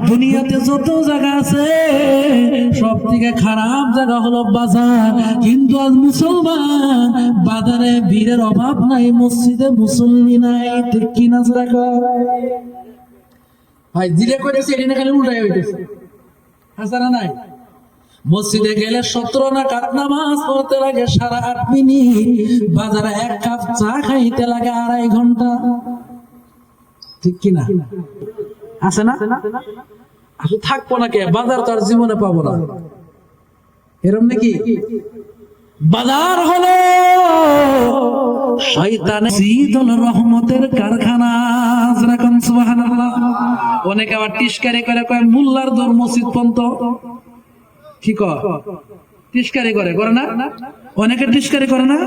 দুনিয়াতে যত জায়গা আছে সব থেকে খারাপ জায়গা হলো বাজার, কিন্তু আজ মুসলমান বাজারে ভিড়ের অভাব নাই, মসজিদে মুসল্লি নাই, ঠিক কিনা ভাই? জিরে করেছে এটা খালি উল্টাই হইতেছে, হাসানা নাই। মসজিদে গেলে 17 রাকাত নামাজ পড়তে লাগে 8.5 মিনিট, বাজারে এক কাপ চা খাইতে লাগে 2.5 ঘন্টা, ঠিক কিনা? আছে না? আসলে থাকবো না কে? বাজার তো আর জীবনে পাবো না, এরকম নাকি? বাজার হলো শয়তানের জিদুল রহমতের কারখানা। যেরকম সুবহানাল্লাহ। অনেকে আবার টিস্কারি করে কয় মোল্লার দৌড় মসজিদ পর্যন্ত, কি কয়? টিস্কারি করে না? অনেকে টিস্কারি করে না,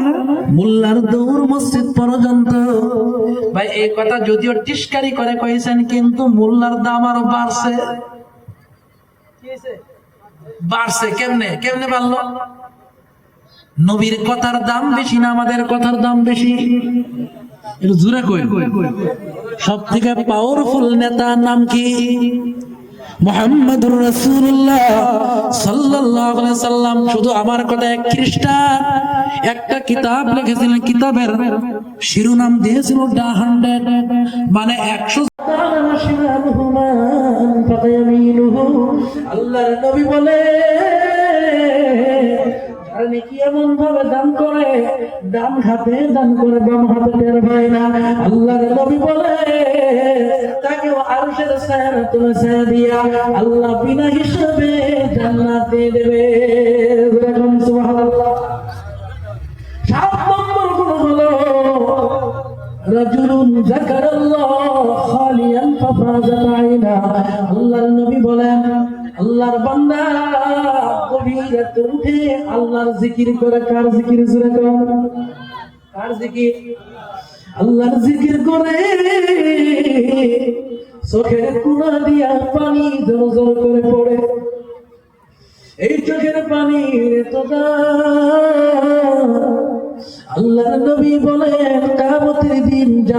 মোল্লার দৌড় মসজিদ পর্যন্ত। ভাই এই কথা যদিও টিস্কারি করে কইছেন, কিন্তু মোল্লার দাম আরো বাড়ছে। বাড়ছে কেমনে বাড়লো? নবীর কথার দাম বেশি না আমাদের কথার দাম বেশি? একটু জোরে কই। সব থেকে পাওয়ারফুল নেতা নাম কি? মুহাম্মদুর রাসূলুল্লাহ সাল্লাল্লাহু আলাইহি সাল্লাম। শুধু আমার কথা, এক খ্রিস্টান একটা কিতাব লিখেছিলেন, কিতাবের শিরোনাম দিয়েছিল দা 100, মানে 100। আল্লাহর নবী বলে কি এমন ভাবে দান করে, ডান হাতে দান করে বাম হাতে টের পায় না। আল্লাহর নবী বলে তাকে আরশের ছায়াতলে ছায়া দিয়া আল্লাহ বিনা হিসাবে জান্নাত দিয়ে দেবে। সুবহানাল্লাহ। 7 নম্বর গুণ হলো রাজুলুন যাকারাল্লাহ খালিয়ান ফাফাজাত আইনা। আল্লাহর নবী বলেন আল্লাহর বান্দা গভীর রাতে উঠে আল্লাহর জিকির করে। কার জিকির? কার জিকির? আল্লাহর জিকির করে চোখের কোণা দিয়া পানি জল করে পড়ে। এই চোখের পানির এত দাম, আল্লাহর নবী বলেন কিয়ামতের দিন